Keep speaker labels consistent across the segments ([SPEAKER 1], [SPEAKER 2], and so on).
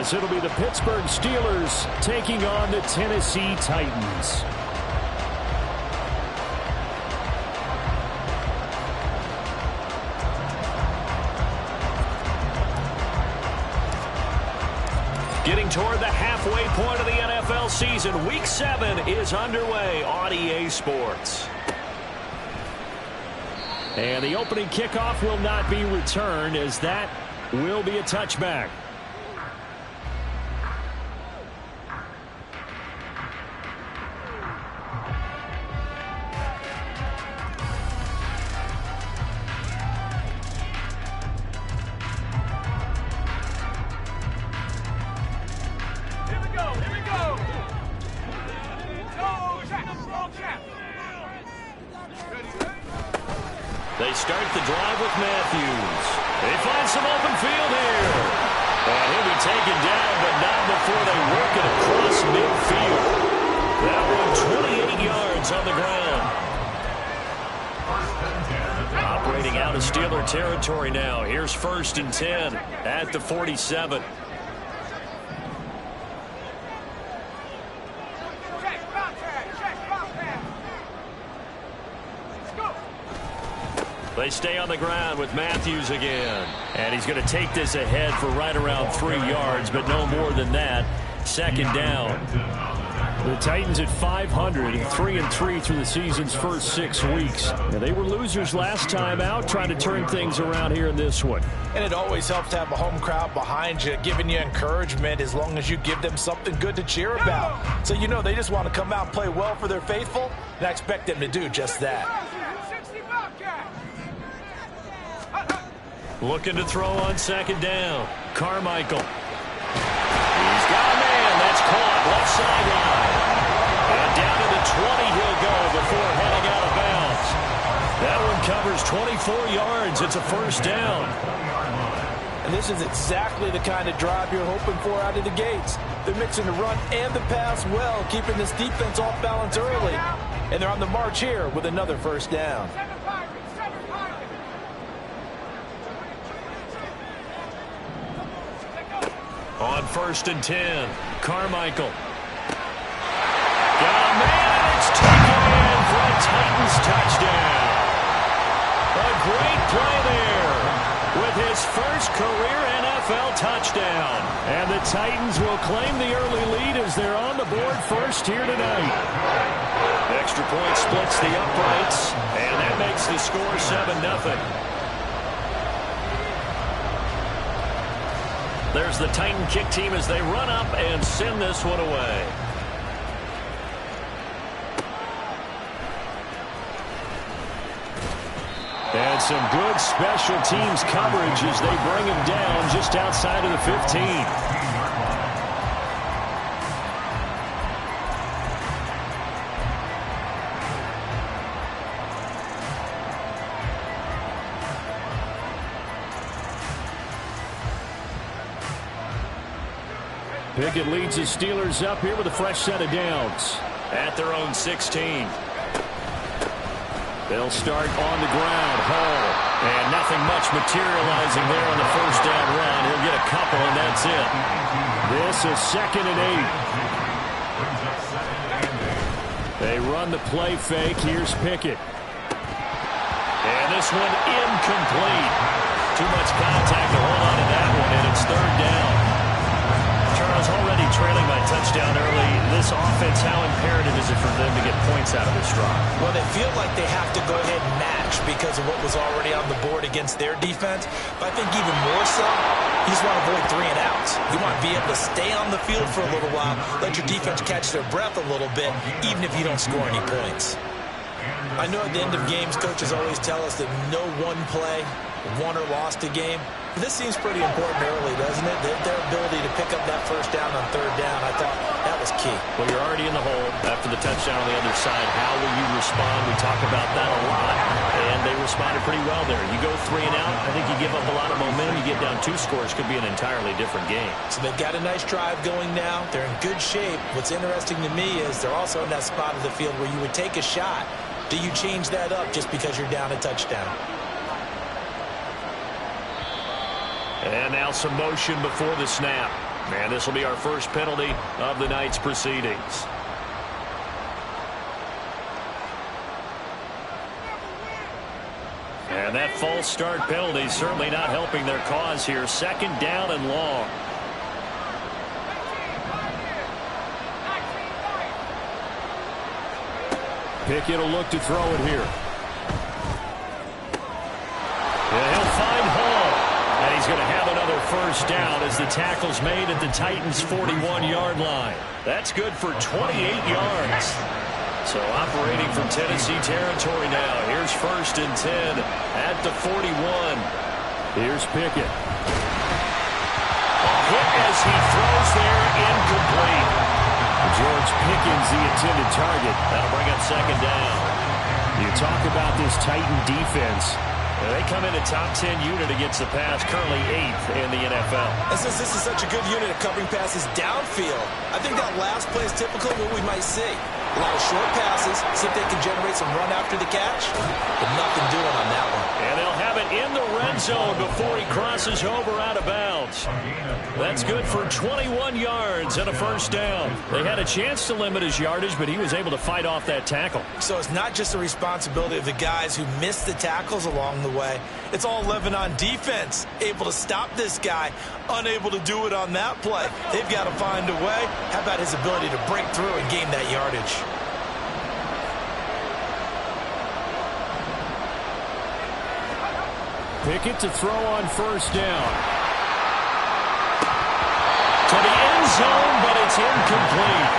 [SPEAKER 1] as it'll be the Pittsburgh Steelers taking on the Tennessee Titans. Getting toward the halfway point of the NFL season, Week 7 is underway on EA Sports. And the opening kickoff will not be returned, as that will be a touchback.
[SPEAKER 2] They start the drive with Matthews. They find some open field here. And he'll be taken down, but not before they work it across midfield. That one 28 yards on the ground. Operating out of Steeler territory now. Here's 1st and 10 at the 47. They stay on the ground with Matthews again. And he's going to take this ahead for right around 3 yards, but no more than that. 2nd down.
[SPEAKER 1] The Titans at 500, 3-3 through the season's first 6 weeks. Now, they were losers last time out, trying to turn things around here in this one.
[SPEAKER 3] And it always helps to have a home crowd behind you, giving you encouragement as long as you give them something good to cheer about. So you know they just want to come out and play well for their faithful, and I expect them to do just that.
[SPEAKER 2] Looking to throw on 2nd down. Carmichael. He's got a man. That's caught. Left sideline. And down to the 20 he'll go before heading out of bounds. That one covers 24 yards. It's a 1st down.
[SPEAKER 3] And this is exactly the kind of drive you're hoping for out of the gates. They're mixing the run and the pass well, keeping this defense off balance early. And they're on the march here with another 1st down.
[SPEAKER 2] On 1st and 10, Carmichael. Got a man, and it's taken in for a Titans touchdown. A great play there with his first career NFL touchdown.
[SPEAKER 1] And the Titans will claim the early lead as they're on the board first here tonight.
[SPEAKER 2] Extra point splits the uprights, and that makes the score 7-0. There's the Titan kick team as they run up and send this one away.
[SPEAKER 1] And some good special teams coverage as they bring him down just outside of the 15. Pickett leads the Steelers up here with a fresh set of downs.
[SPEAKER 2] At their own 16.
[SPEAKER 1] They'll start on the ground. Hall.
[SPEAKER 2] And nothing much materializing there on the 1st down run. He'll get a couple, and that's it.
[SPEAKER 1] This is 2nd and 8. They run the play fake. Here's Pickett.
[SPEAKER 2] And this one incomplete. Too much contact to hold on to that one, and it's 3rd down. Charles, already trailing by touchdown early. This offense, how imperative is it for them to get points out of this drive?
[SPEAKER 3] Well, they feel like they have to go ahead and match because of what was already on the board against their defense. But I think even more so, you just want to avoid 3 and outs. You want to be able to stay on the field for a little while, let your defense catch their breath a little bit, even if you don't score any points. I know at the end of games, coaches always tell us that no one play won or lost a game. This seems pretty important early, doesn't it? Their ability to pick up that 1st down on 3rd down, I thought that was key.
[SPEAKER 2] Well, you're already in the hole after the touchdown on the other side. How will you respond? We talk about that a lot, and they responded pretty well there. You go 3 and out, I think you give up a lot of momentum. You get down 2 scores, could be an entirely different game.
[SPEAKER 3] So they've got a nice drive going now. They're in good shape. What's interesting to me is they're also in that spot of the field where you would take a shot. Do you change that up just because you're down a touchdown?
[SPEAKER 2] And now some motion before the snap.
[SPEAKER 1] And this will be our first penalty of the night's proceedings. And that false start penalty certainly not helping their cause here. Second down and long. Pickett will look to throw it here. And he'll find Hall. And he's going to have another first down as the tackle's made at the Titans' 41-yard line. That's good for 28 yards. So operating from Tennessee territory now. Here's 1st and 10 at the 41. Here's Pickett. A hit as he throws there, incomplete. George Pickens, the intended target. That'll bring up 2nd down. You talk about this Titan defense. They come in a top 10 unit against the pass, currently 8th in the NFL.
[SPEAKER 3] And since this is such a good unit at covering passes downfield, I think that last play is typical of what we might see. A lot of short passes, see if they can generate some run after the catch, but nothing doing on that one.
[SPEAKER 1] And they'll have it in the red zone before he crosses over out of bounds. That's good for 21 yards and a first down. They had a chance to limit his yardage, but he was able to fight off that tackle.
[SPEAKER 3] So it's not just the responsibility of the guys who missed the tackles along the way. It's all 11 on defense, able to stop this guy, unable to do it on that play. They've got to find a way. How about his ability to break through and gain that yardage?
[SPEAKER 1] Pickett to throw on first down. To the end zone, but it's incomplete.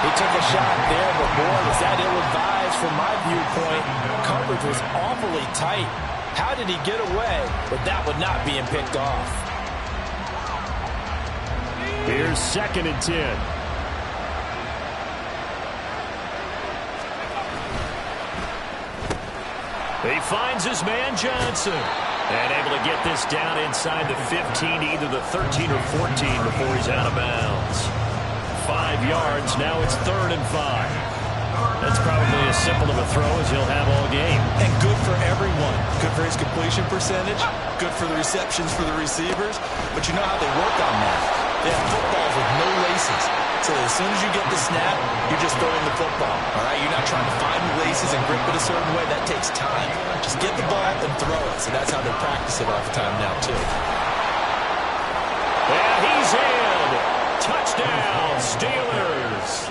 [SPEAKER 3] He took a shot there, but boy, was that ill-advised from my viewpoint. Coverage was awfully tight. How did he get away with that one not being picked off?
[SPEAKER 1] Here's 2nd and 10. He finds his man Johnson. And able to get this down inside the 15, either the 13 or 14 before he's out of bounds. 5 yards, now it's 3rd and 5. That's probably as simple of a throw as he'll have all game.
[SPEAKER 3] And good for everyone. Good for his completion percentage. Good for the receptions for the receivers. But you know how they work on that. They have footballs with no laces. So as soon as you get the snap, you're just throwing the football. All right, you're not trying to find the laces and grip it a certain way. That takes time. Just get the ball and throw it. So that's how they practice it all the time now, too.
[SPEAKER 1] And he's in. Touchdown, Steelers.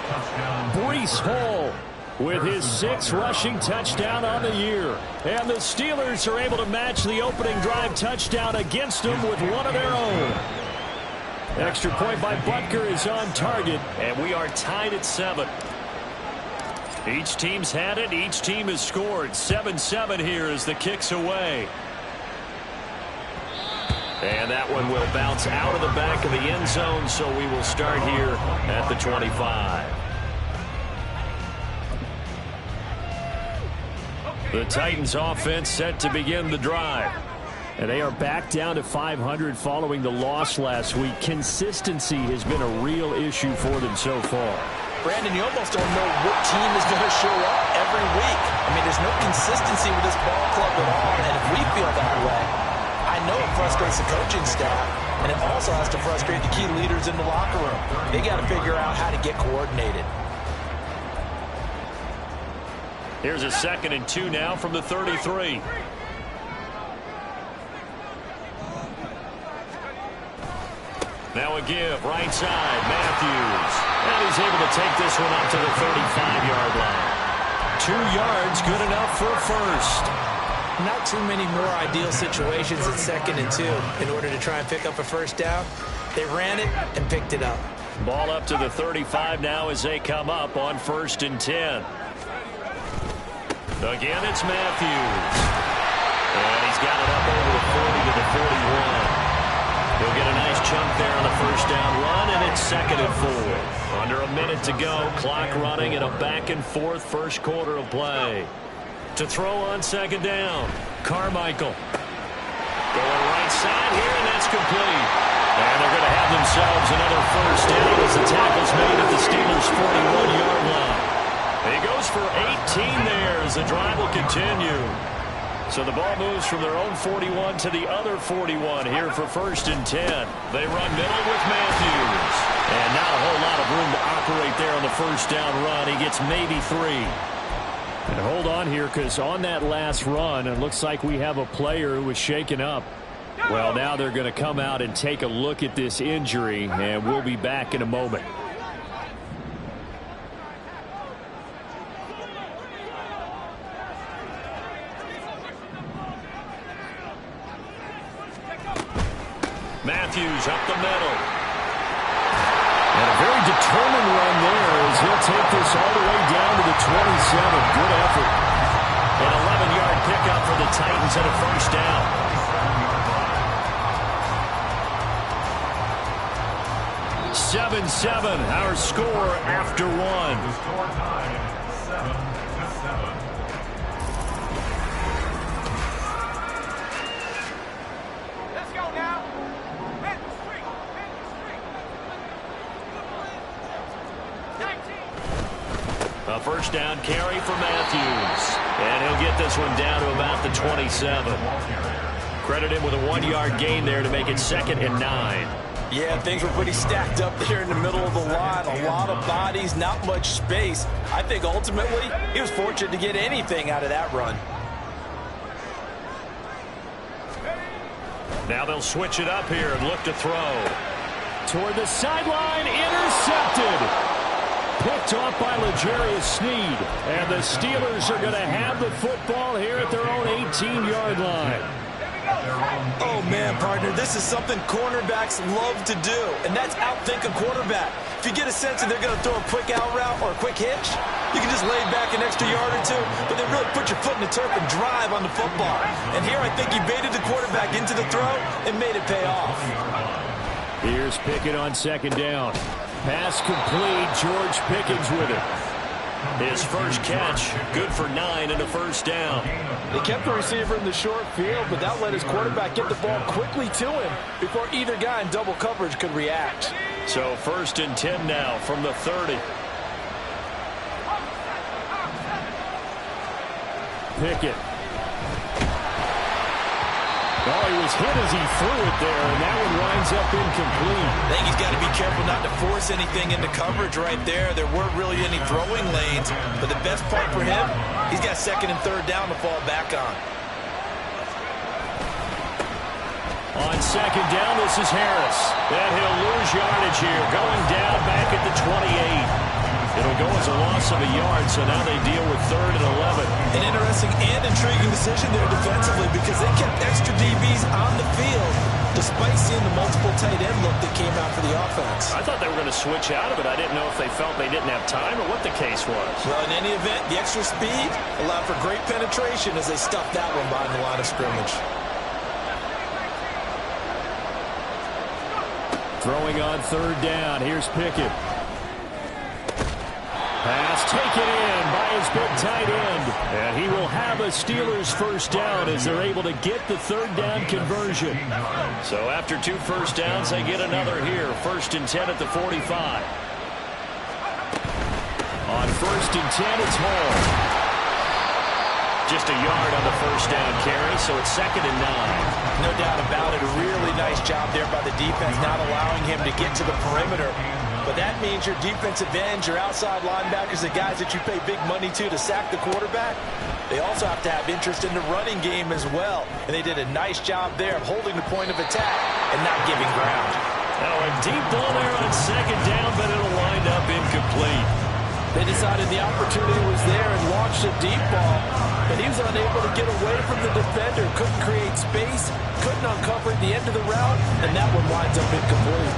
[SPEAKER 1] Breece Hall with his 6th rushing touchdown on the year. And the Steelers are able to match the opening drive touchdown against them with one of their own. Extra point by Butker is on target, and we are tied at 7. Each team's had it. Each team has scored. 7-7 here as the kick's away. And that one will bounce out of the back of the end zone, so we will start here at the 25. The Titans offense set to begin the drive. And they are back down to 500 following the loss last week. Consistency has been a real issue for them so far.
[SPEAKER 3] Brandon, you almost don't know what team is going to show up every week. I mean, there's no consistency with this ball club at all. And if we feel that way, I know it frustrates the coaching staff. And it also has to frustrate the key leaders in the locker room. They got to figure out how to get coordinated.
[SPEAKER 1] Here's a 2nd and 2 now from the 33. Now a give, right side, Matthews. And he's able to take this one up to the 35-yard line. 2 yards, good enough for a first.
[SPEAKER 3] Not too many more ideal situations at 2nd and 2 in order to try and pick up a first down. They ran it and picked it up.
[SPEAKER 1] Ball up to the 35 now as they come up on 1st and 10. Again, it's Matthews. And he's got it up over the 40 to the 41. He'll get a nice chunk there on the first down run, and it's 2nd and 4. Under a minute to go, clock running in a back-and-forth first quarter of play. To throw on 2nd down, Carmichael. Going right side here, and that's complete. And they're going to have themselves another first down as the tackle's made at the Steelers' 41-yard line. He goes for 18 there as the drive will continue.
[SPEAKER 2] So the ball moves from their own 41 to the other 41 here for 1st and 10. They run middle with Matthews. And not a whole lot of room to operate there on the 1st down run. He gets maybe 3. And hold on here, because on that last run, it looks like we have a player who was shaken up. Well, now they're going to come out and take a look at this injury, and we'll be back in a moment. Matthews up the middle. And a very determined run there as he'll take this all the way down to the 27. Good effort. An 11-yard pickup for the Titans and a 1st down. Seven, our score after 1.
[SPEAKER 4] Score time 7-7.
[SPEAKER 5] Let's go now. Hit the street. 19.
[SPEAKER 2] A 1st down carry for Matthews. And he'll get this one down to about the 27. Credit him with a 1-yard gain there to make it 2nd and 9.
[SPEAKER 3] Yeah, things were pretty stacked up there in the middle of the line. A lot of bodies, not much space. I think ultimately he was fortunate to get anything out of that run.
[SPEAKER 2] Now they'll switch it up here and look to throw. Toward the sideline, intercepted. Picked off by L'Jarius Sneed. And the Steelers are going to have the football here at their own 18-yard line.
[SPEAKER 3] Oh, man, partner, this is something cornerbacks love to do, and that's outthink a quarterback. If you get a sense that they're going to throw a quick out route or a quick hitch, you can just lay back an extra yard or two, but then really put your foot in the turf and drive on the football. And here I think he baited the quarterback into the throw and made it pay off.
[SPEAKER 2] Here's Pickett on 2nd down. Pass complete. George Pickens with it. His first catch, good for 9 and a 1st down.
[SPEAKER 6] They kept the receiver in the short field, but that let his quarterback get the ball quickly to him before either guy in double coverage could react.
[SPEAKER 2] So 1st and 10 now from the 30. Pickett. Oh, he was hit as he threw it there, and that one winds up incomplete.
[SPEAKER 3] I think he's got to be careful not to force anything into coverage right there. There weren't really any throwing lanes, but the best part for him, he's got 2nd and 3rd down to fall back on.
[SPEAKER 2] On 2nd down, this is Harris. And he'll lose yardage here, going down back at the 28. It'll go as a loss of a yard, so now they deal with 3rd and 11.
[SPEAKER 3] An interesting and intriguing decision there defensively because they kept extra DBs on the field despite seeing the multiple tight end look that came out for the offense.
[SPEAKER 2] I thought they were going to switch out of it. I didn't know if they felt they didn't have time or what the case was.
[SPEAKER 3] Well, in any event, the extra speed allowed for great penetration as they stuffed that one behind the line of scrimmage.
[SPEAKER 2] Throwing on 3rd down. Here's Pickett. Pass taken in by his big tight end. And he will have a Steelers 1st down as they're able to get the 3rd down conversion. So after 2 1st downs, they get another here. 1st and 10 at the 45. On 1st and 10, it's Hall. Just a yard on the 1st down carry, so it's 2nd and 9.
[SPEAKER 3] No doubt about it. A really nice job there by the defense, not allowing him to get to the perimeter. But that means your defensive ends, your outside linebackers, the guys that you pay big money to sack the quarterback, they also have to have interest in the running game as well. And they did a nice job there of holding the point of attack and not giving ground.
[SPEAKER 2] Now a deep ball there on 2nd down, but it'll wind up incomplete.
[SPEAKER 6] They decided the opportunity was there and launched a deep ball, but he was unable to get away from the defender, couldn't create space, couldn't uncover the end of the route, and that one winds up incomplete.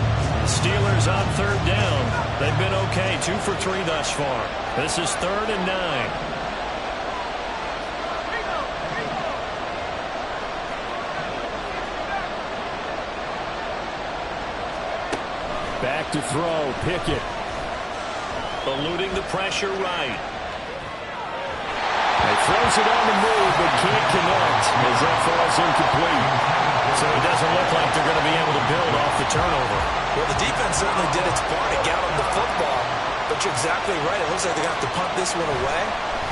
[SPEAKER 2] Steelers on 3rd down. They've been okay, 2 for 3 thus far. This is 3rd and 9. Back to throw, Pickett. Eluding the pressure right. He throws it on the move, but can't connect as that falls incomplete. So it doesn't look like they're going to be able to build off the turnover.
[SPEAKER 3] Well, the defense certainly did its part to get on the football, but you're exactly right. It looks like they're going to have to punt this one away.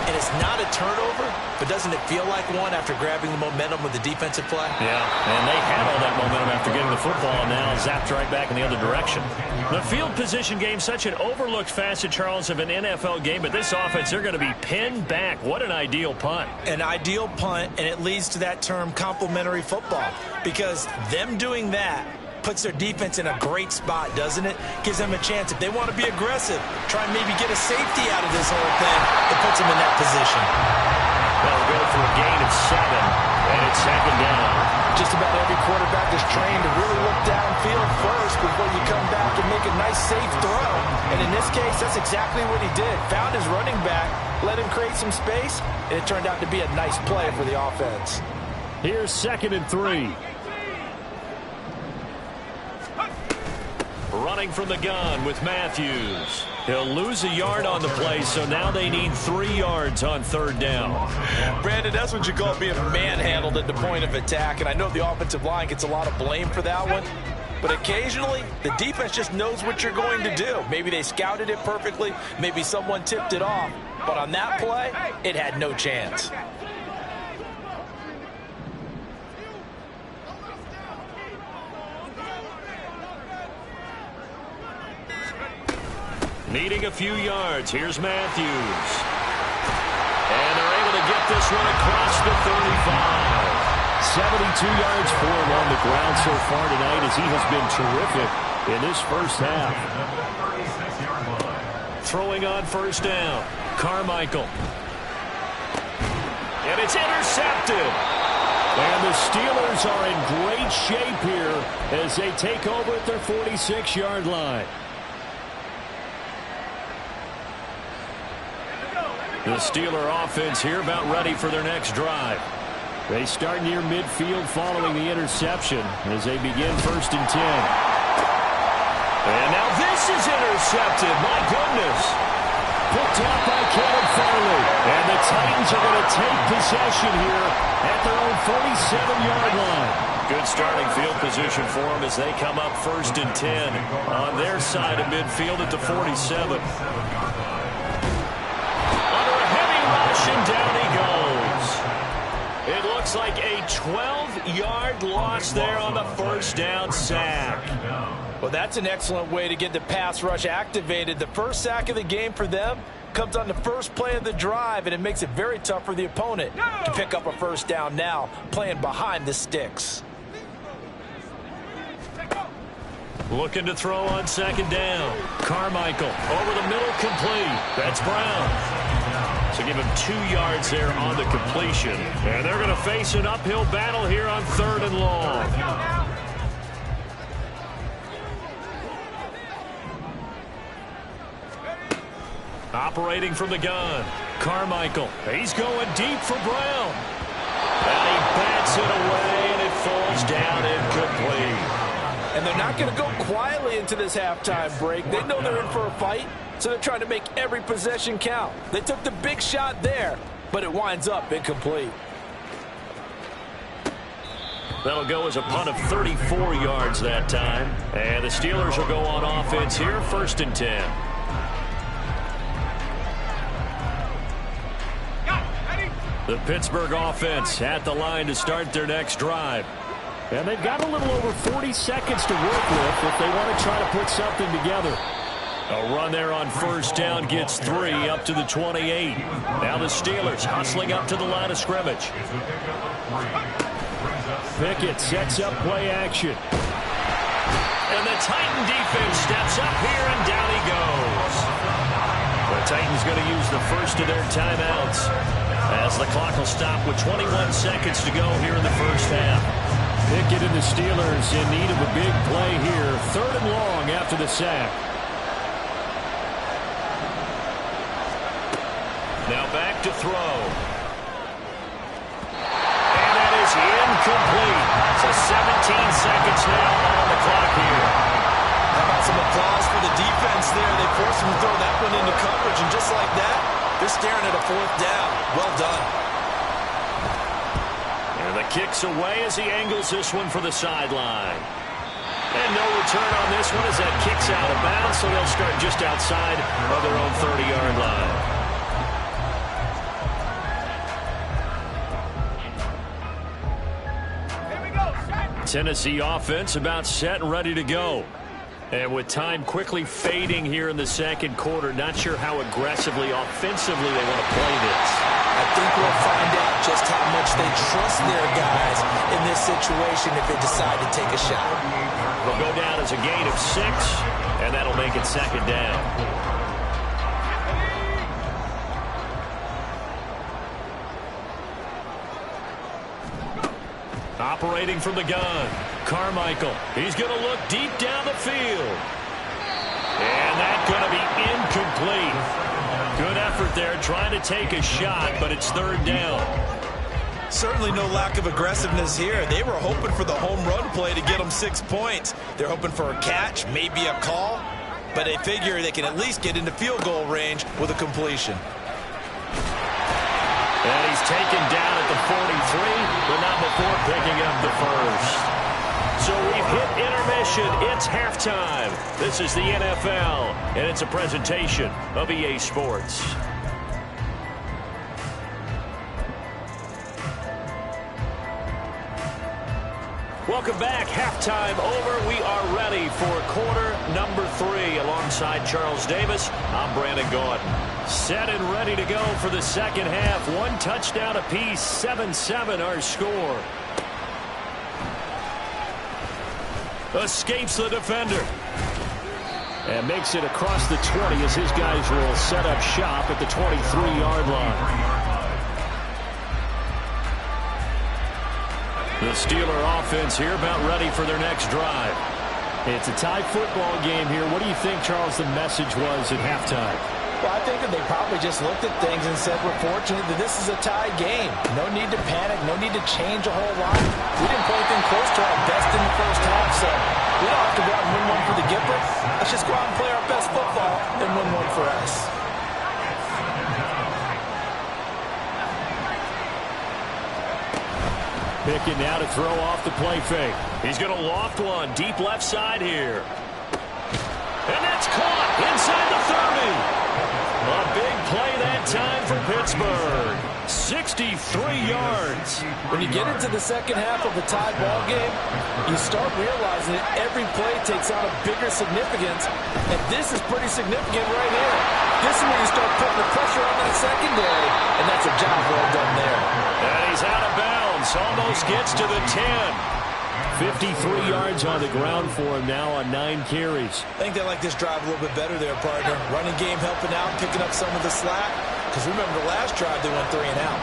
[SPEAKER 3] and it's not a turnover, but doesn't it feel like one after grabbing the momentum with the defensive play?
[SPEAKER 2] Yeah, and they had all that momentum after getting the football, and now zapped right back in the other direction. The field position game, such an overlooked facet, Charles, of an NFL game, but this offense, they're going to be pinned back. What an ideal punt.
[SPEAKER 3] An ideal punt, and it leads to that term complementary football, because them doing that puts their defense in a great spot, doesn't it? Gives them a chance. If they want to be aggressive, try and maybe get a safety out of this whole thing, it puts them in that position.
[SPEAKER 2] They'll go for a gain of 7, and it's second down.
[SPEAKER 6] Just about every quarterback is trained to really look downfield first before you come back and make a nice, safe throw. And in this case, that's exactly what he did. Found his running back, let him create some space, and it turned out to be a nice play for the offense.
[SPEAKER 2] Here's 2nd and 3. Running from the gun with Matthews. He'll lose a yard on the play, so now they need 3 yards on 3rd down.
[SPEAKER 6] Brandon, that's what you call being manhandled at the point of attack, and I know the offensive line gets a lot of blame for that one, but occasionally the defense just knows what you're going to do. Maybe they scouted it perfectly, maybe someone tipped it off, but on that play, it had no chance.
[SPEAKER 2] Needing a few yards. Here's Matthews. And they're able to get this one across the 35. 72 yards for him on the ground so far tonight, as he has been terrific in this first half. Throwing on 1st down. Carmichael. And it's intercepted. And the Steelers are in great shape here as they take over at their 46-yard line. The Steeler offense here about ready for their next drive. They start near midfield following the interception as they begin 1st and 10. And now this is intercepted. My goodness. Picked up by Caleb Farley. And the Titans are going to take possession here at their own 47-yard line. Good starting field position for them as they come up 1st and 10 on their side of midfield at the 47. And down he goes. It looks like a 12-yard loss there on the 1st down sack.
[SPEAKER 6] Well, that's an excellent way to get the pass rush activated. The first sack of the game for them comes on the first play of the drive, and it makes it very tough for the opponent to pick up a 1st down now, playing behind the sticks.
[SPEAKER 2] Looking to throw on 2nd down. Carmichael over the middle, complete. That's Brown. So give him 2 yards there on the completion. And they're going to face an uphill battle here on 3rd and long. Operating from the gun. Carmichael. He's going deep for Brown. And he bats it away, and it falls down incomplete.
[SPEAKER 6] And they're not going to go quietly into this halftime break. They know they're in for a fight, so they're trying to make every possession count. They took the big shot there, but it winds up incomplete.
[SPEAKER 2] That'll go as a punt of 34 yards that time. And the Steelers will go on offense here, 1st and 10. The Pittsburgh offense at the line to start their next drive. And they've got a little over 40 seconds to work with if they want to try to put something together. A run there on 1st down gets 3 up to the 28. Now the Steelers hustling up to the line of scrimmage. Pickett sets up play action. And the Titan defense steps up here, and down he goes. The Titans going to use the first of their timeouts as the clock will stop with 21 seconds to go here in the first half. Pickett and the Steelers in need of a big play here. 3rd and long after the sack. Now back to throw. And that is incomplete. So 17 seconds now on the clock here.
[SPEAKER 3] How about some applause for the defense there? They forced him to throw that one into coverage, and just like that, they're staring at a 4th down. Well done.
[SPEAKER 2] And the kick's away as he angles this one for the sideline. And no return on this one as that kick's out of bounds, so they'll start just outside of their own 30-yard line. Tennessee offense about set and ready to go. And with time quickly fading here in the second quarter, not sure how aggressively, offensively they want to play this.
[SPEAKER 3] I think we'll find out just how much they trust their guys in this situation if they decide to take a shot.
[SPEAKER 2] They'll go down as a gain of 6, and that'll make it second down. Operating from the gun, Carmichael. He's going to look deep down the field. And that's going to be incomplete. Good effort there trying to take a shot, but it's third down.
[SPEAKER 3] Certainly no lack of aggressiveness here. They were hoping for the home run play to get them 6 points. They're hoping for a catch, maybe a call, but they figure they can at least get into field goal range with a completion.
[SPEAKER 2] And he's taken down at the 43, but not before picking up the first. So we've hit intermission. It's halftime. This is the NFL, and it's a presentation of EA Sports. Welcome back. Halftime over. We are ready for quarter number 3. Alongside Charles Davis, I'm Brandon Gordon. Set and ready to go for the second half. 1 touchdown apiece, 7-7 our score. Escapes the defender. And makes it across the 20 as his guys will set up shop at the 23-yard line. The Steeler offense here about ready for their next drive.
[SPEAKER 6] It's a tie football game here. What do you think, Charles, the message was at halftime?
[SPEAKER 7] Well, I think that they probably just looked at things and said, we're fortunate that this is a tie game. No need to panic. No need to change a whole lot. We didn't play anything close to our best in the first half, so we don't have to go out and win one for the Gipper. Let's just go out and play our best football and win one for us.
[SPEAKER 2] Picking now to throw off the play fake. He's going to loft one deep left side here. And that's caught inside the 30. A big play that time for Pittsburgh. 63 yards.
[SPEAKER 6] When you get into the second half of a tie ball game, you start realizing that every play takes on a bigger significance, and this is pretty significant right here. This is when you start putting the pressure on that secondary, and that's a job well done there.
[SPEAKER 2] And he's out of bounds. Almost gets to the 10. 53 yards on the ground for him now on 9 carries.
[SPEAKER 3] I think they like this drive a little bit better there, partner. Running game helping out, picking up some of the slack. Because remember the last drive, they went 3 and out.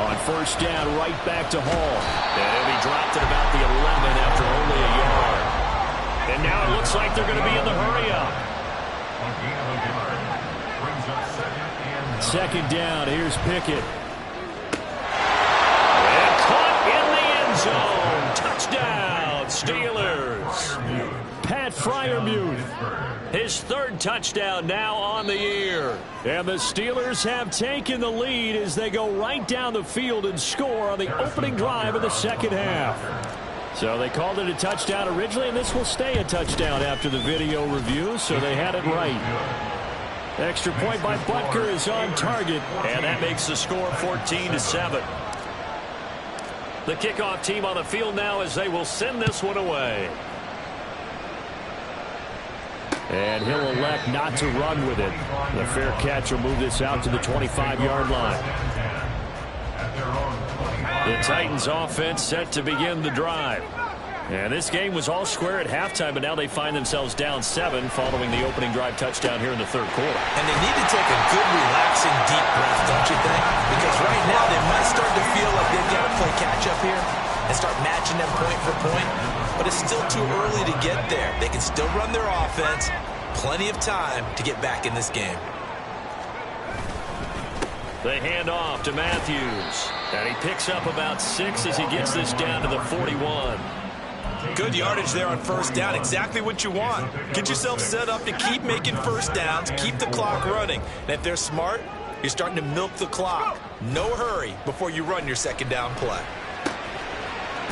[SPEAKER 2] On first down, right back to Hall. And he'll be dropped at about the 11 after only a yard. And now it looks like they're going to be in the hurry-up. Second down, here's Pickett. And caught in the end zone. Touchdown, Steelers. Pat Freiermuth, his 3rd touchdown now on the year. And the Steelers have taken the lead as they go right down the field and score on the opening drive of the second half. So they called it a touchdown originally, and this will stay a touchdown after the video review, so they had it right. Extra point by Butker is on target, and that makes the score 14-7. The kickoff team on the field now as they will send this one away. And he'll elect not to run with it. The fair catch will move this out to the 25-yard line. The Titans offense set to begin the drive. And this game was all square at halftime, but now they find themselves down 7 following the opening drive touchdown here in the 3rd quarter.
[SPEAKER 3] And they need to take a good, relaxing, deep breath, don't you think? Because right now they might start to feel like they've got to play catch-up here and start matching them point for point. But it's still too early to get there. They can still run their offense. Plenty of time to get back in this game.
[SPEAKER 2] They hand off to Matthews. And he picks up about 6 as he gets this down to the 41.
[SPEAKER 3] Good yardage there on first down. Exactly what you want. Get yourself set up to keep making first downs, keep the clock running. And if they're smart, you're starting to milk the clock. No hurry before you run your second down play.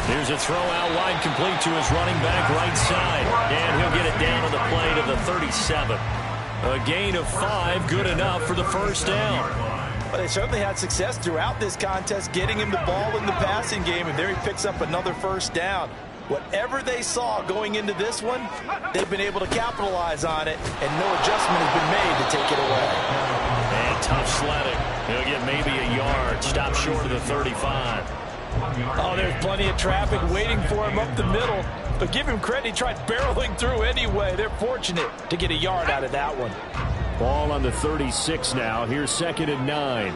[SPEAKER 2] Here's a throw out wide complete to his running back right side. And he'll get it down on the play to the 37. A gain of 5, good enough for the first down.
[SPEAKER 7] But they certainly had success throughout this contest getting him the ball in the passing game, and there he picks up another first down. Whatever they saw going into this one, they've been able to capitalize on it, and no adjustment has been made to take it away.
[SPEAKER 1] And tough sledding. He'll get maybe a yard. Stop short of the 35.
[SPEAKER 7] Oh, there's plenty of traffic waiting for him up the middle. But give him credit, he tried barreling through anyway. They're fortunate to get a yard out of that one.
[SPEAKER 2] Ball on the 36 now. Here's 2nd and 9.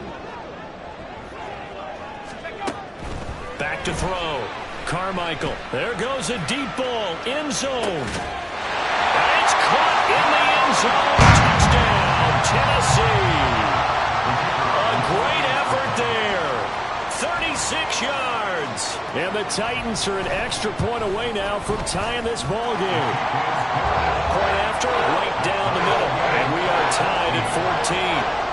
[SPEAKER 1] Back to throw. Carmichael. There goes a deep ball. End zone. And it's caught in the end zone. Touchdown, Tennessee. A great effort there. 36 yards.
[SPEAKER 2] And the Titans are an extra point away now from tying this ball game.
[SPEAKER 1] Point after, right down the middle. And we are tied at 14.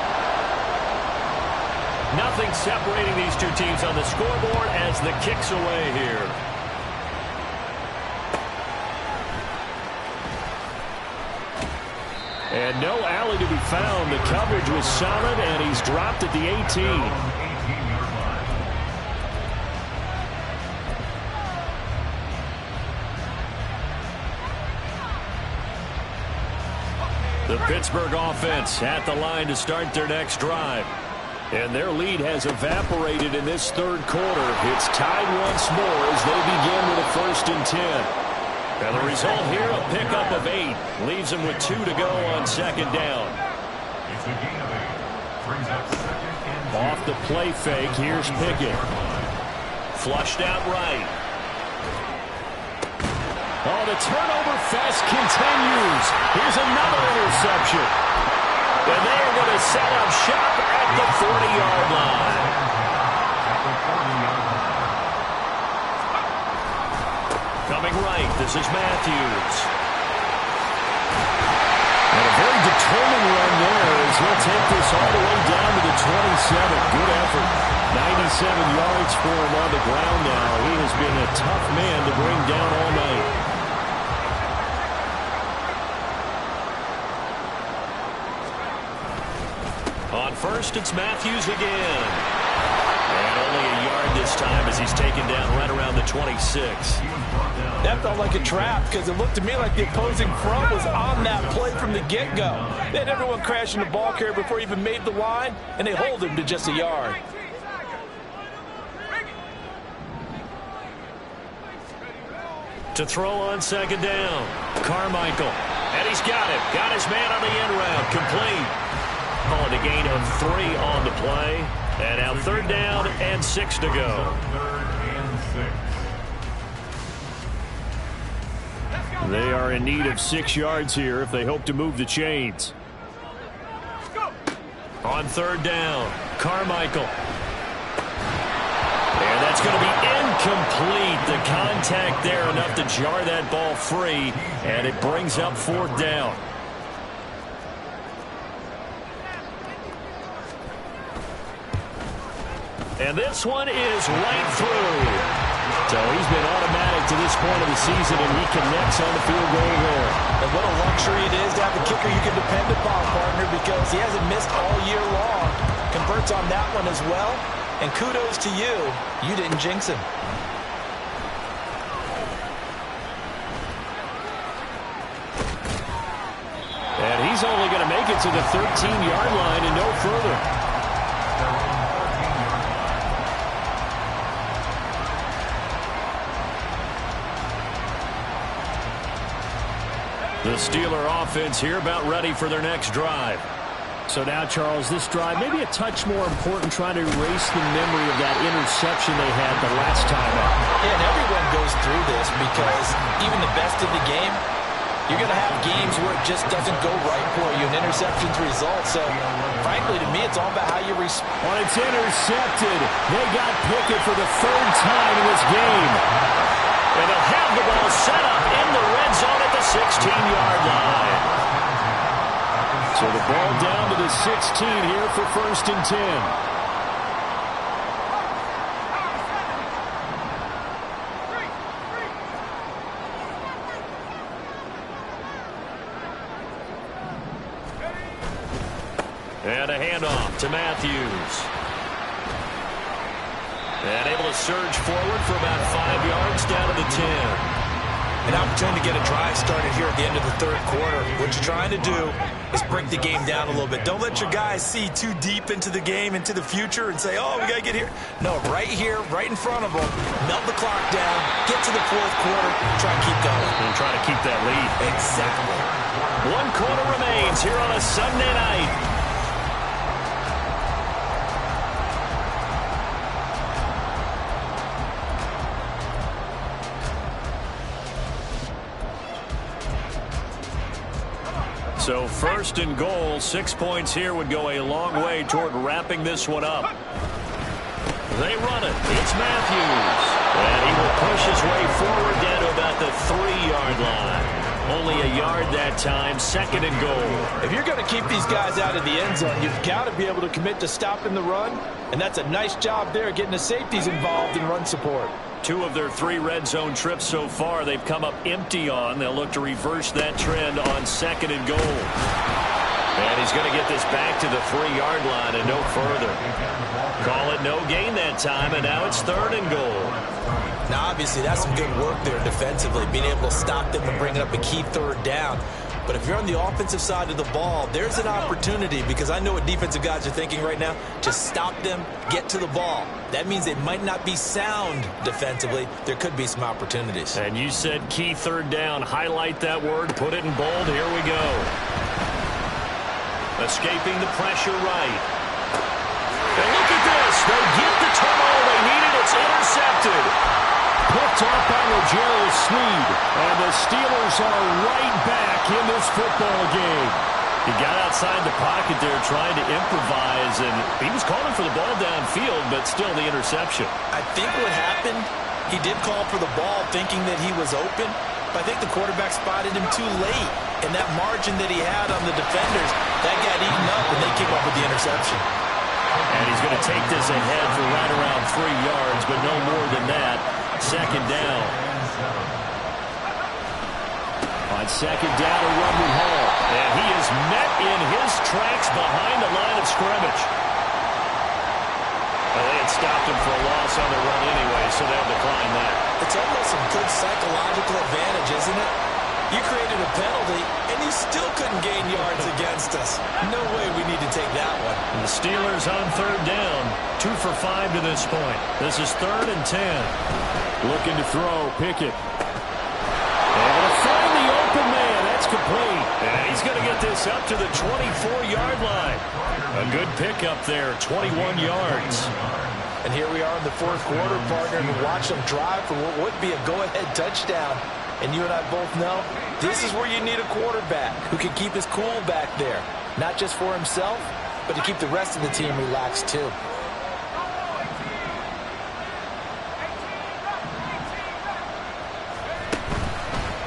[SPEAKER 1] Nothing separating these two teams on the scoreboard as the kick's away here.
[SPEAKER 2] And no alley to be found. The coverage was solid, and he's dropped at the 18.
[SPEAKER 1] The Pittsburgh offense at the line to start their next drive.
[SPEAKER 2] And their lead has evaporated in this third quarter. It's tied once more as they begin with a 1st and 10.
[SPEAKER 1] And the result here, a pickup of 8. Leaves them with 2 to go on 2nd down.
[SPEAKER 4] It's a gain of 8. Brings up 2nd and 10.
[SPEAKER 2] Off the play fake, here's Pickett.
[SPEAKER 1] Flushed out right.
[SPEAKER 2] Oh, the turnover fest continues. Here's another interception.
[SPEAKER 1] And they are going to set up shop at the 40-yard line. Coming right, this is Matthews.
[SPEAKER 2] And a very determined run there as he'll take this all the way down to the 27. Good effort. 97 yards for him on the ground now. He has been a tough man to bring down all night.
[SPEAKER 1] On first, it's Matthews again. And only a yard this time as he's taken down right around the 26.
[SPEAKER 7] That felt like a trap because it looked to me like the opposing front was on that play from the get-go. They had everyone crashing the ball carrier before he even made the line, and they hold him to just a yard.
[SPEAKER 1] To throw on 2nd down, Carmichael. And he's got it. Got his man on the end route. Complete. Calling a gain of 3 on the play. And now 3rd down and 6 to go.
[SPEAKER 4] 3rd and 6.
[SPEAKER 2] They are in need of 6 yards here if they hope to move the chains.
[SPEAKER 1] On 3rd down, Carmichael. And that's going to be incomplete. The contact there enough to jar that ball free. And it brings up 4th down. And this one is right through.
[SPEAKER 2] So he's been automatic to this point of the season, and he connects on the field goal there.
[SPEAKER 7] And what a luxury it is to have a kicker you can depend upon, partner, because he hasn't missed all year long. Converts on that one as well. And kudos to you. You didn't jinx him.
[SPEAKER 2] And he's only going to make it to the 13-yard line and no further.
[SPEAKER 1] The Steeler offense here about ready for their next drive.
[SPEAKER 2] So now, Charles, this drive maybe a touch more important, trying to erase the memory of that interception they had the last time out.
[SPEAKER 7] Yeah, and everyone goes through this because even the best in the game, you're going to have games where it just doesn't go right for you, and interceptions result. So, frankly, to me, it's all about how you respond.
[SPEAKER 2] When it's intercepted, they got Pickett for the 3rd time in this game.
[SPEAKER 1] And they'll have the ball set up in the red zone at the 16-yard line.
[SPEAKER 2] So the ball down to the 16 here for 1st and 10.
[SPEAKER 1] And a handoff to Matthews. And able to surge forward for about 5 yards down to the 10.
[SPEAKER 3] An opportunity to get a drive started here at the end of the third quarter. What you're trying to do is break the game down a little bit. Don't let your guys see too deep into the game, into the future, and say, oh, we got to get here. No, right here, right in front of them, melt the clock down, get to the fourth quarter, try and keep going.
[SPEAKER 1] And try to keep that lead.
[SPEAKER 3] Exactly.
[SPEAKER 1] 1 quarter remains here on a Sunday night. So first and goal, 6 points here would go a long way toward wrapping this one up. They run it. It's Matthews. And he will push his way forward down to about the 3-yard line. Only a yard that time, 2nd and goal.
[SPEAKER 6] If you're going to keep these guys out of the end zone, you've got to be able to commit to stopping the run. And that's a nice job there, getting the safeties involved in run support.
[SPEAKER 1] 2 of their 3 red zone trips so far, they've come up empty on. They'll look to reverse that trend on 2nd and goal. And he's going to get this back to the 3-yard line and no further. Call it no gain that time, and now it's 3rd and goal.
[SPEAKER 3] Now, obviously, that's some good work there defensively, being able to stop them and bring up a key 3rd down. But if you're on the offensive side of the ball, there's an opportunity, because I know what defensive guys are thinking right now, to stop them, get to the ball. That means they might not be sound defensively. There could be some opportunities.
[SPEAKER 1] And you said key 3rd down. Highlight that word. Put it in bold. Here we go. Escaping the pressure right. And look at this. They get the turnover they needed. It's intercepted. Picked off by L'Jarius Sneed. And the Steelers are right back in this football game. He got outside the pocket there trying to improvise, and he was calling for the ball downfield, but still the interception.
[SPEAKER 3] I think what happened, he did call for the ball thinking that he was open, but I think the quarterback spotted him too late. And that margin that he had on the defenders, that got eaten up, and they came up with the interception.
[SPEAKER 1] And he's going to take this ahead for right around 3 yards, but no more than that. 2nd down. On 2nd down, a run with Hall. And he is met in his tracks behind the line of scrimmage. Well, they had stopped him for a loss on the run anyway, so they'll decline that.
[SPEAKER 3] It's almost a good psychological advantage, isn't it? You created a penalty, and you still couldn't gain yards against us. No way we need to take that one.
[SPEAKER 1] And the Steelers on 3rd down. 2 for 5 to this point. This is 3rd and 10. Looking to throw. Pickett. Able to find the open man. That's complete. And he's going to get this up to the 24-yard line. A good pickup there. 21 yards.
[SPEAKER 6] And here we are in the fourth quarter, partner, and watch them drive for what would be a go-ahead touchdown. And you and I both know this is where you need a quarterback who can keep his cool back there. Not just for himself, but to keep the rest of the team relaxed too.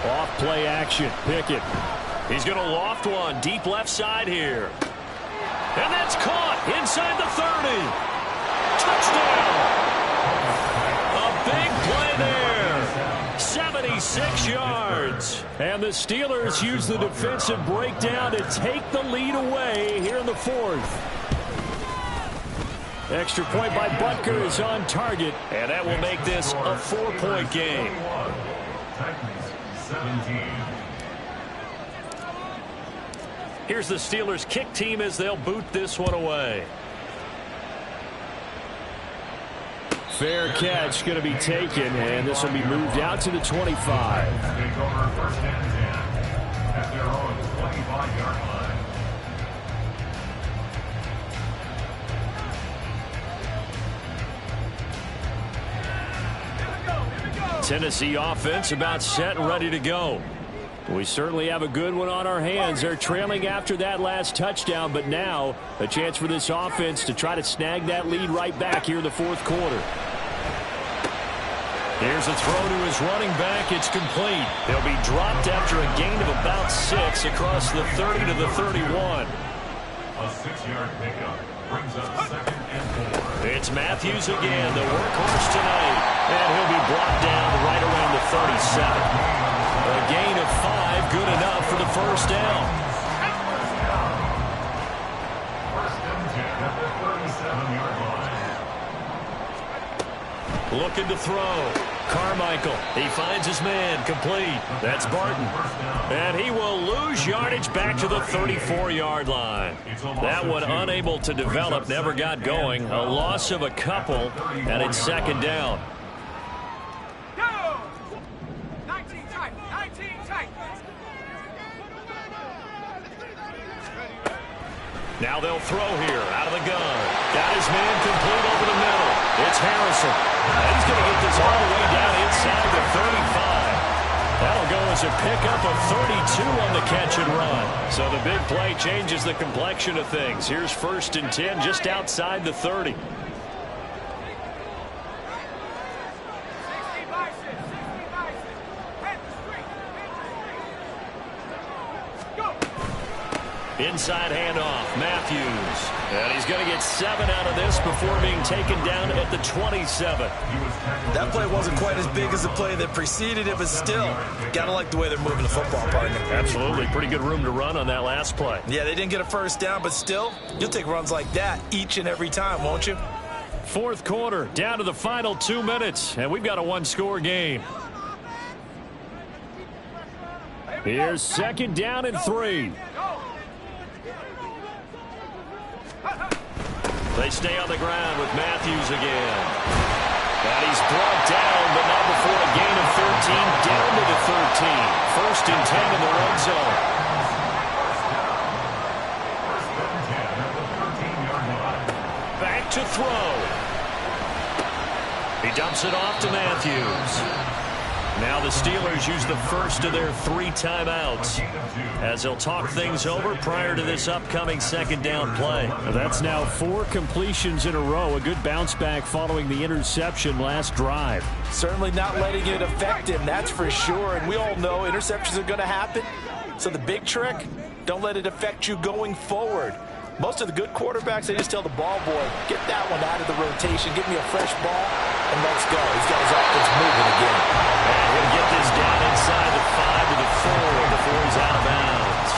[SPEAKER 1] Off play action. Pickett. He's going to loft one deep left side here. And that's caught inside the 30. Touchdown. A big play there. 76 yards. And the Steelers use the defensive breakdown to take the lead away here in the 4th. Extra point by Butker is on target, and that will make this a 4-point game.
[SPEAKER 4] Titans 17.
[SPEAKER 1] Here's the Steelers kick team as they'll boot this one away. Fair catch going to be taken, and this will be moved out to the 25.
[SPEAKER 4] Take over 1st and 10 at their own 25-yard line.
[SPEAKER 1] Tennessee offense about set and ready to go. We certainly have a good one on our hands. They're trailing after that last touchdown, but now a chance for this offense to try to snag that lead right back here in the 4th quarter. Here's a throw to his running back. It's complete. He'll be dropped after a gain of about 6 across the 30 to the 31.
[SPEAKER 4] A 6-yard pickup brings up 2nd and 4.
[SPEAKER 1] It's Matthews again, the workhorse tonight. And he'll be brought down right around the 37. A gain of 5, good enough for the 1st down.
[SPEAKER 4] 7-yard line.
[SPEAKER 2] Looking to throw. Carmichael, he finds his man, complete. That's Barton. And he will lose yardage back to the 34-yard line. That one unable to develop, never got going. A loss of a couple, and it's second down.
[SPEAKER 5] Go! 19 tight, 19 tight.
[SPEAKER 2] Now they'll throw here out of the gun. Got his man complete over the middle. It's Harrison. And he's going to get this all the way down inside the 35. That'll go as a pickup of 32 on the catch and run. So the big play changes the complexion of things. Here's 1st and 10 just outside the 30.
[SPEAKER 5] 60 biceps, 60 biceps. Head the street, Go!
[SPEAKER 2] Inside handoff, Matthews. And he's going to get 7 out of this before being taken down at the 27.
[SPEAKER 3] That play wasn't quite as big as the play that preceded it, but still, got to like the way they're moving the football, partner.
[SPEAKER 2] Absolutely. Pretty good room to run on that last play.
[SPEAKER 3] Yeah, they didn't get a first down, but still, you'll take runs like that each and every time, won't you?
[SPEAKER 2] 4th quarter, down to the final 2 minutes, and we've got a one-score game. Here's 2nd down and 3. They stay on the ground with Matthews again. And he's brought down, but not before a gain of 13, down to the 13. 1st and 10 in the red zone. Back to throw. He dumps it off to Matthews. Now the Steelers use the first of their 3 timeouts as they'll talk things over prior to this upcoming 2nd down play. That's now 4 completions in a row. A good bounce back following the interception last drive.
[SPEAKER 7] Certainly not letting it affect him, that's for sure. And we all know interceptions are going to happen. So the big trick, don't let it affect you going forward. Most of the good quarterbacks, they just tell the ball boy, get that one out of the rotation, give me a fresh ball, and let's go. He's got his offense moving again.
[SPEAKER 2] And he'll get this down inside the 5 to the 4 before he's out of bounds.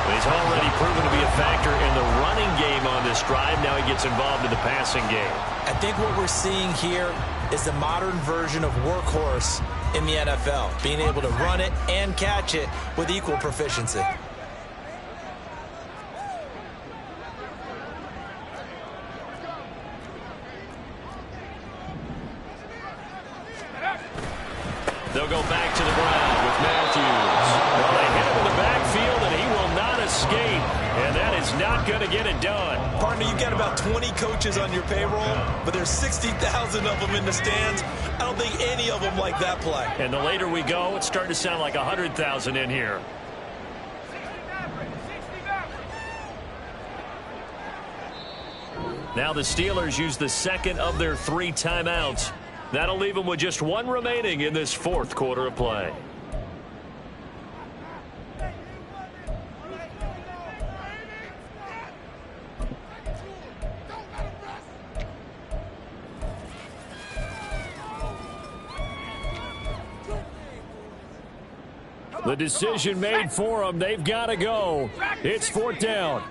[SPEAKER 2] He's already proven to be a factor in the running game on this drive. Now he gets involved in the passing game.
[SPEAKER 3] I think what we're seeing here is the modern version of workhorse in the NFL, being able to run it and catch it with equal proficiency.
[SPEAKER 2] They'll go back to the ground with Matthews. Well, they hit him in the backfield, and he will not escape. And that is not going to get it done.
[SPEAKER 3] Partner, you've got about 20 coaches on your payroll, but there's 60,000 of them in the stands. I don't think any of them like that play.
[SPEAKER 2] And the later we go, it's starting to sound like 100,000 in here.
[SPEAKER 5] 60
[SPEAKER 2] Now the Steelers use the 2nd of their 3 timeouts. That'll leave them with just 1 remaining in this 4th quarter of play. The decision made for them. They've got to go. It's 4th down.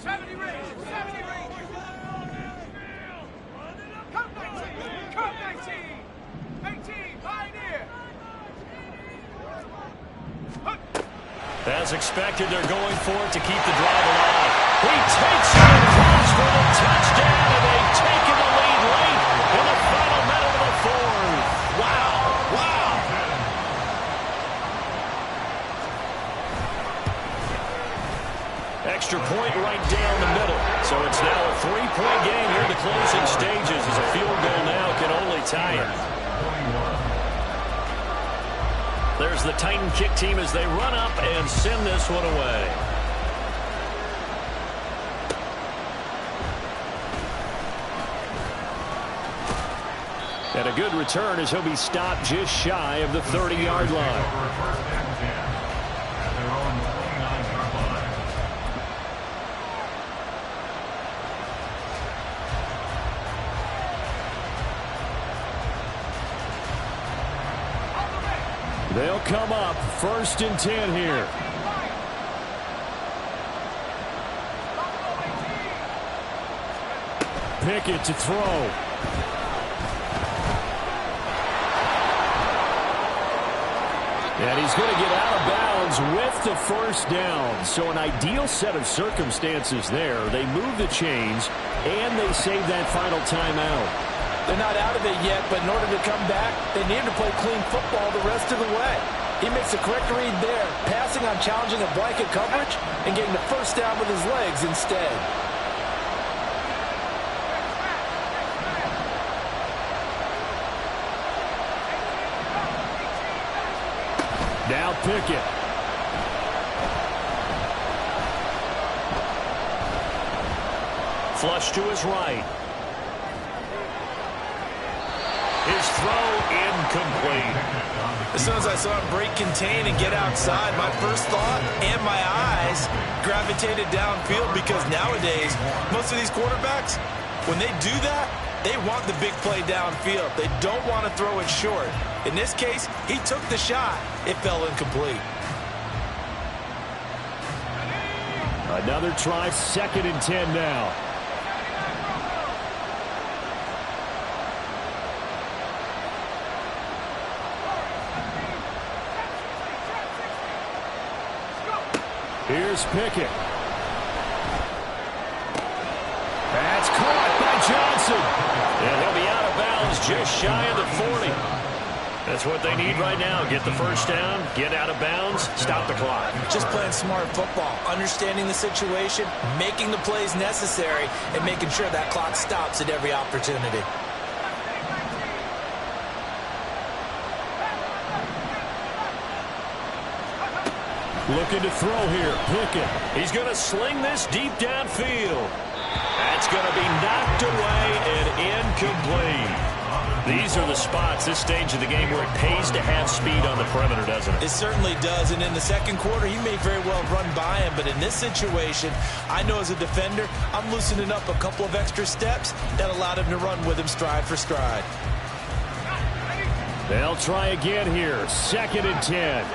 [SPEAKER 5] 70 range, 70 range. Come 19, 18, pioneer.
[SPEAKER 2] As expected, they're going for it to keep the drive alive. He takes it across for the touchdown, and they've taken the lead late in the final minute of the 4th. Wow, wow. Extra point right down the middle. So it's now a 3-point game here in the closing stages as a field goal now can only tie it. There's the Titan kick team as they run up and send this one away. And a good return as he'll be stopped just shy of the 30-yard line. They'll come up 1st and 10 here. Pickett to throw. And he's going to get out of bounds with the first down. So an ideal set of circumstances there. They move the chains, and they save that final timeout.
[SPEAKER 6] They're not out of it yet, but in order to come back, they need to play clean football the rest of the way. He makes the correct read there, passing on challenging a blanket coverage and getting the first down with his legs instead.
[SPEAKER 2] Now Pickett.
[SPEAKER 1] Flush to his right. His throw incomplete.
[SPEAKER 3] As soon as I saw him break contain and get outside, my first thought and my eyes gravitated downfield, because nowadays, most of these quarterbacks, when they do that, they want the big play downfield. They don't want to throw it short. In this case, he took the shot. It fell incomplete.
[SPEAKER 2] Another try, 2nd and 10 now. Here's Pickett. That's caught by Johnson.
[SPEAKER 1] And he'll be out of bounds just shy of the 40. That's what they need right now. Get the first down, get out of bounds, stop the clock.
[SPEAKER 3] Just playing smart football, understanding the situation, making the plays necessary, and making sure that clock stops at every opportunity.
[SPEAKER 2] Looking to throw here, Pickett.
[SPEAKER 1] He's going to sling this deep downfield. That's going to be knocked away and incomplete. These are the spots, this stage of the game, where it pays to have speed on the perimeter, doesn't it?
[SPEAKER 3] It certainly does, and in the second quarter, he may very well run by him, but in this situation, I know as a defender, I'm loosening up a couple of extra steps that allowed him to run with him stride for stride.
[SPEAKER 2] They'll try again here, 2nd and 10.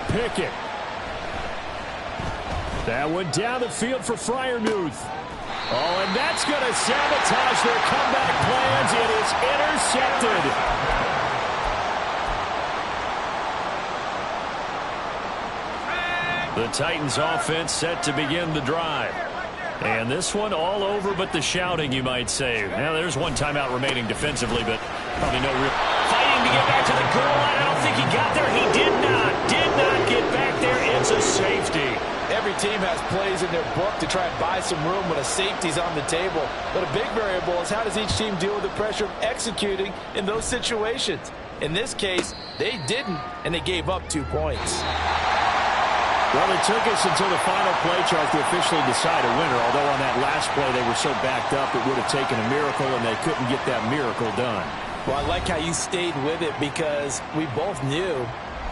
[SPEAKER 2] Pickett. That one down the field for Freiermuth. Oh, and that's going to sabotage their comeback plans. It is intercepted.
[SPEAKER 1] The Titans offense set to begin the drive. And this one all over but the shouting, you might say. Now, there's one timeout remaining defensively, but probably no real... Fighting to get back to the goal line. I don't think he got there. He did not get back there. It's a safety.
[SPEAKER 6] Every team has plays in their book to try and buy some room when a safety's on the table. But a big variable is how does each team deal with the pressure of executing in those situations. In this case, they didn't, and they gave up 2 points.
[SPEAKER 2] Well, it took us until the final play chart to officially decide a winner, although on that last play they were so backed up it would have taken a miracle, and they couldn't get that miracle done.
[SPEAKER 6] Well, I like how you stayed with it, because we both knew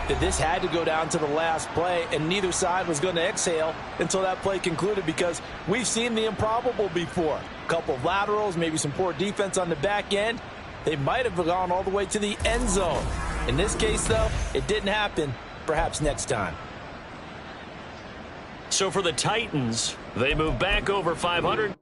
[SPEAKER 6] that this had to go down to the last play, and neither side was going to exhale until that play concluded, because we've seen the improbable before. A couple of laterals, maybe some poor defense on the back end. They might have gone all the way to the end zone. In this case, though, it didn't happen. Perhaps next time.
[SPEAKER 1] So for the Titans, they move back over 500.